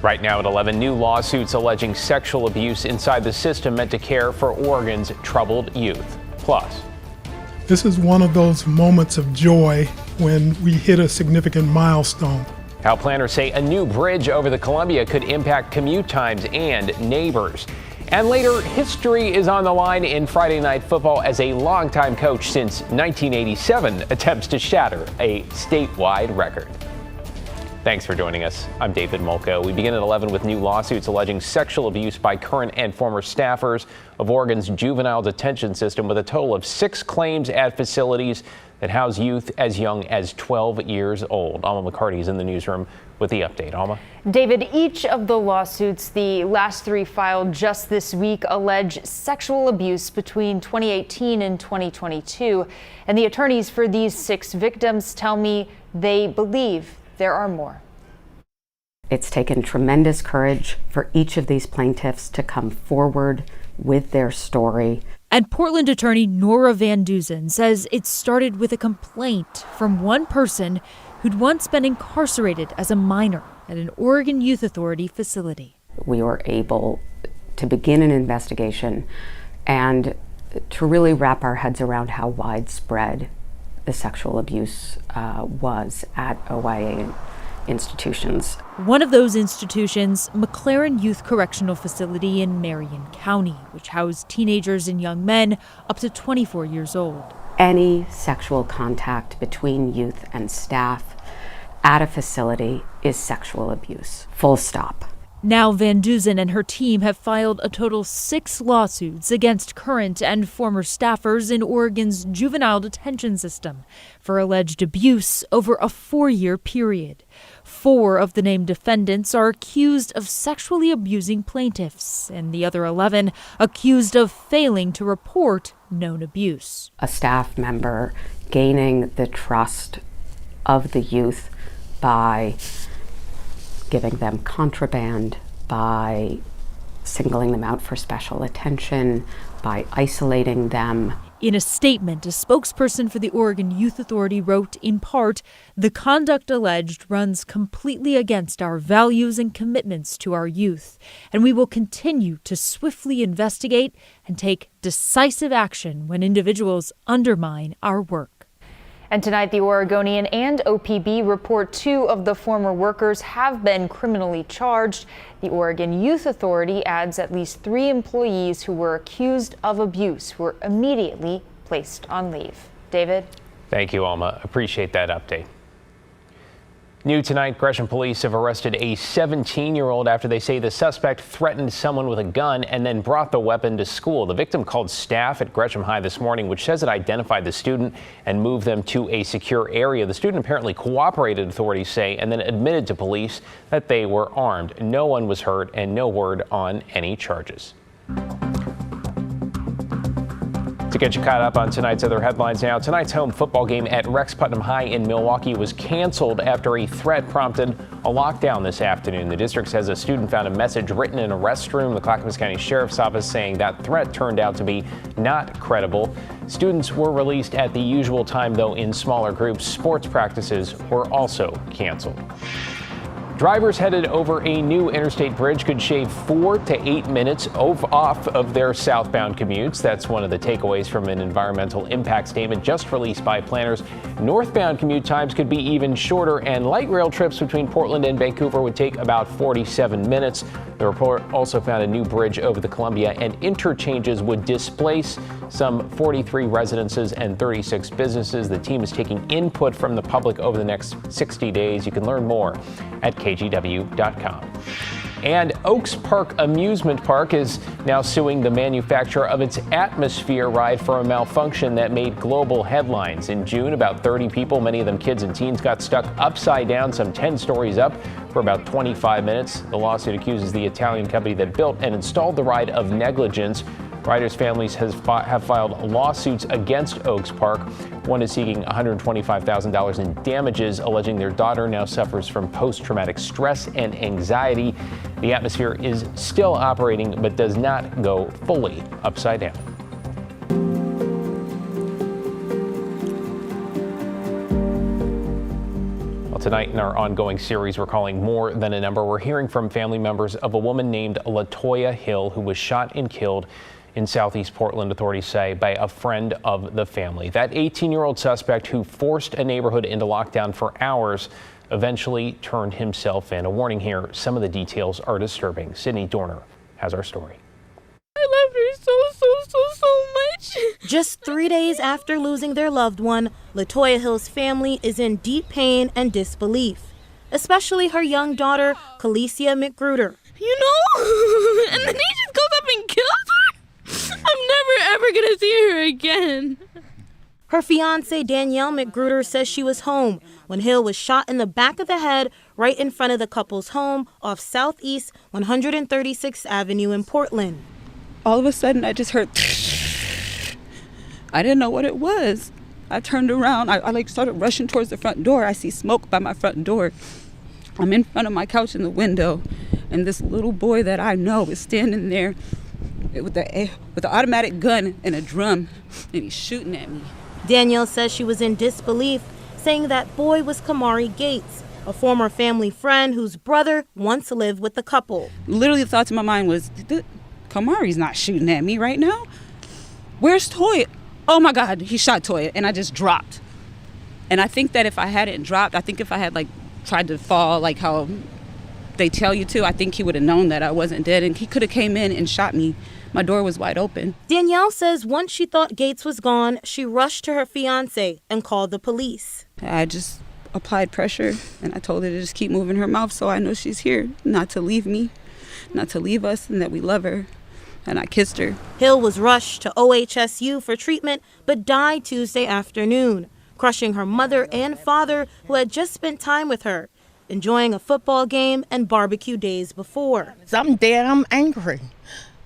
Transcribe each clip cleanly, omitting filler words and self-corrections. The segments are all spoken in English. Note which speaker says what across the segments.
Speaker 1: Right now at 11, new lawsuits alleging sexual abuse inside the system meant to care for Oregon's troubled youth. Plus,
Speaker 2: this is one of those moments of joy when we hit a significant milestone.
Speaker 1: how planners say a new bridge over the Columbia could impact commute times and neighbors. And later, history is on the line in Friday Night Football as a longtime coach since 1987 attempts to shatter a statewide record. Thanks for joining us. I'm David Molko. We begin at 11 with new lawsuits alleging sexual abuse by current and former staffers of Oregon's juvenile detention system, with a total of 6 claims at facilities that house youth as young as 12 years old. Alma McCarty is in the newsroom with the update. Alma?
Speaker 3: David, each of the lawsuits, the last 3 filed just this week, allege sexual abuse between 2018 and 2022. And the attorneys for these 6 victims tell me they believe there are more.
Speaker 4: It's taken tremendous courage for each of these plaintiffs to come forward with their story.
Speaker 5: And Portland attorney Nora Van Duzen says it started with a complaint from one person who'd once been incarcerated as a minor at an Oregon Youth Authority facility.
Speaker 4: We were able to begin an investigation and to really wrap our heads around how widespread the sexual abuse was at OYA institutions.
Speaker 5: One of those institutions, McLaren Youth Correctional Facility in Marion County, which housed teenagers and young men up to 24 years old.
Speaker 4: Any sexual contact between youth and staff at a facility is sexual abuse. Full stop.
Speaker 5: Now Van Duzen and her team have filed a total 6 lawsuits against current and former staffers in Oregon's juvenile detention system for alleged abuse over a 4-year period. 4 of the named defendants are accused of sexually abusing plaintiffs, and the other 11 accused of failing to report known abuse.
Speaker 4: A staff member gaining the trust of the youth by giving them contraband, by singling them out for special attention, by isolating them.
Speaker 5: In a statement, a spokesperson for the Oregon Youth Authority wrote, in part, "The conduct alleged runs completely against our values and commitments to our youth, and we will continue to swiftly investigate and take decisive action when individuals undermine our work."
Speaker 3: And tonight, the Oregonian and OPB report 2 of the former workers have been criminally charged. The Oregon Youth Authority adds at least 3 employees who were accused of abuse were immediately placed on leave. David?
Speaker 1: Thank you, Alma. Appreciate that update. New tonight, Gresham police have arrested a 17-year-old after they say the suspect threatened someone with a gun and then brought the weapon to school. The victim called staff at Gresham High this morning, which says it identified the student and moved them to a secure area. The student apparently cooperated, authorities say, and then admitted to police that they were armed. No one was hurt and no word on any charges. To get you caught up on tonight's other headlines now, tonight's home football game at Rex Putnam High in Milwaukee was canceled after a threat prompted a lockdown this afternoon. The district says a student found a message written in a restroom. The Clackamas County Sheriff's Office saying that threat turned out to be not credible. Students were released at the usual time, though, in smaller groups. Sports practices were also canceled. Drivers headed over a new interstate bridge could shave 4 to 8 minutes off of their southbound commutes. That's one of the takeaways from an environmental impact statement just released by planners. Northbound commute times could be even shorter, and light rail trips between Portland and Vancouver would take about 47 minutes. The report also found a new bridge over the Columbia, and interchanges would displace some 43 residences and 36 businesses. The team is taking input from the public over the next 60 days. You can learn more at KGW.com. And Oaks Park Amusement Park is now suing the manufacturer of its Atmosphere ride for a malfunction that made global headlines. In June, about 30 people, many of them kids and teens, got stuck upside down some 10 stories up for about 25 minutes. The lawsuit accuses the Italian company that built and installed the ride of negligence. Riders' families have filed lawsuits against Oaks Park. One is seeking $125,000 in damages, alleging their daughter now suffers from post-traumatic stress and anxiety. The Atmosphere is still operating but does not go fully upside down. tonight in our ongoing series, we're calling More Than a Number. We're hearing from family members of a woman named LaToya Hill who was shot and killed in Southeast Portland, authorities say, by a friend of the family. That 18-year-old suspect who forced a neighborhood into lockdown for hours eventually turned himself in. A warning here, some of the details are disturbing. Sydney Dorner has our story.
Speaker 6: I love her so much.
Speaker 7: Just 3 days after losing their loved one, LaToya Hill's family is in deep pain and disbelief, especially her young daughter, Kalicia McGruder.
Speaker 6: You know? And then he just goes up and kills her? I'm never ever gonna see her again.
Speaker 7: Her fiance, Danielle McGruder, says she was home when Hill was shot in the back of the head right in front of the couple's home off Southeast 136th Avenue in Portland.
Speaker 8: All of a sudden, I just heard, I didn't know what it was. I turned around, I started rushing towards the front door. I see smoke by my front door. I'm in front of my couch in the window, and this little boy that I know is standing there with the automatic gun and a drum, and he's shooting at me.
Speaker 7: Danielle says she was in disbelief, saying that boy was Kamari Gates, a former family friend whose brother once lived with the couple.
Speaker 8: Literally, the thought in my mind was, Kamari's not shooting at me right now. Where's Toya? Oh my God, he shot Toya, and I just dropped. And I think that if I hadn't dropped, I think if I had tried to fall like how they tell you to, I think he would have known that I wasn't dead, and he could have came in and shot me. My door was wide open.
Speaker 7: Danielle says once she thought Gates was gone, she rushed to her fiance and called the police.
Speaker 8: I just applied pressure, and I told her to just keep moving her mouth so I know she's here, not to leave me, not to leave us, and that we love her. And I kissed her.
Speaker 7: Hill was rushed to OHSU for treatment, but died Tuesday afternoon, crushing her mother and father who had just spent time with her, enjoying a football game and barbecue days before.
Speaker 9: I'm dead, I'm angry.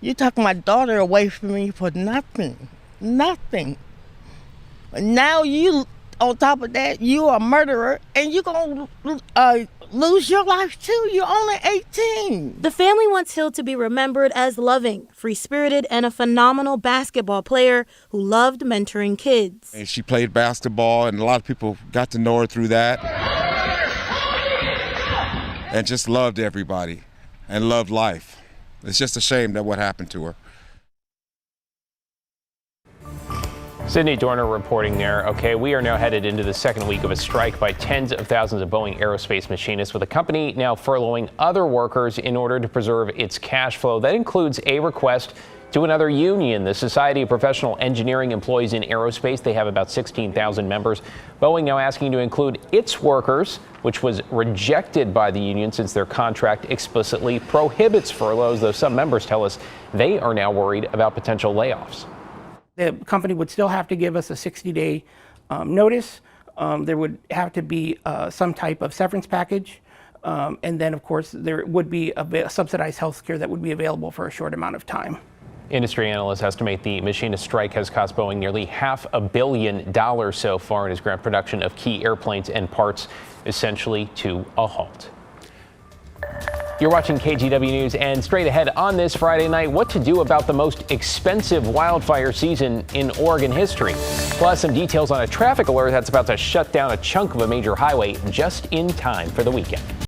Speaker 9: You took my daughter away from me for nothing. Nothing. Now you, on top of that, you a murderer, and you're going to lose your life too. You're only 18.
Speaker 7: The family wants Hill to be remembered as loving, free-spirited, and a phenomenal basketball player who loved mentoring kids.
Speaker 10: And she played basketball, and a lot of people got to know her through that. And just loved everybody and loved life. It's just a shame that what happened to her.
Speaker 1: Sydney Dorner reporting there. Okay, we are now headed into the second week of a strike by tens of thousands of Boeing aerospace machinists, with the company now furloughing other workers in order to preserve its cash flow. That includes a request to another union, the Society of Professional Engineering Employees in Aerospace. They have about 16,000 members. Boeing now asking to include its workers, which was rejected by the union since their contract explicitly prohibits furloughs, though some members tell us they are now worried about potential layoffs.
Speaker 11: The company would still have to give us a 60-day notice. There would have to be some type of severance package. And then, of course, there would be a subsidized health care that would be available for a short amount of time.
Speaker 1: Industry analysts estimate the machinist strike has cost Boeing nearly $500 million so far and has ground production of key airplanes and parts essentially to a halt. You're watching KGW News, and straight ahead on this Friday night, what to do about the most expensive wildfire season in Oregon history. Plus some details on a traffic alert that's about to shut down a chunk of a major highway just in time for the weekend.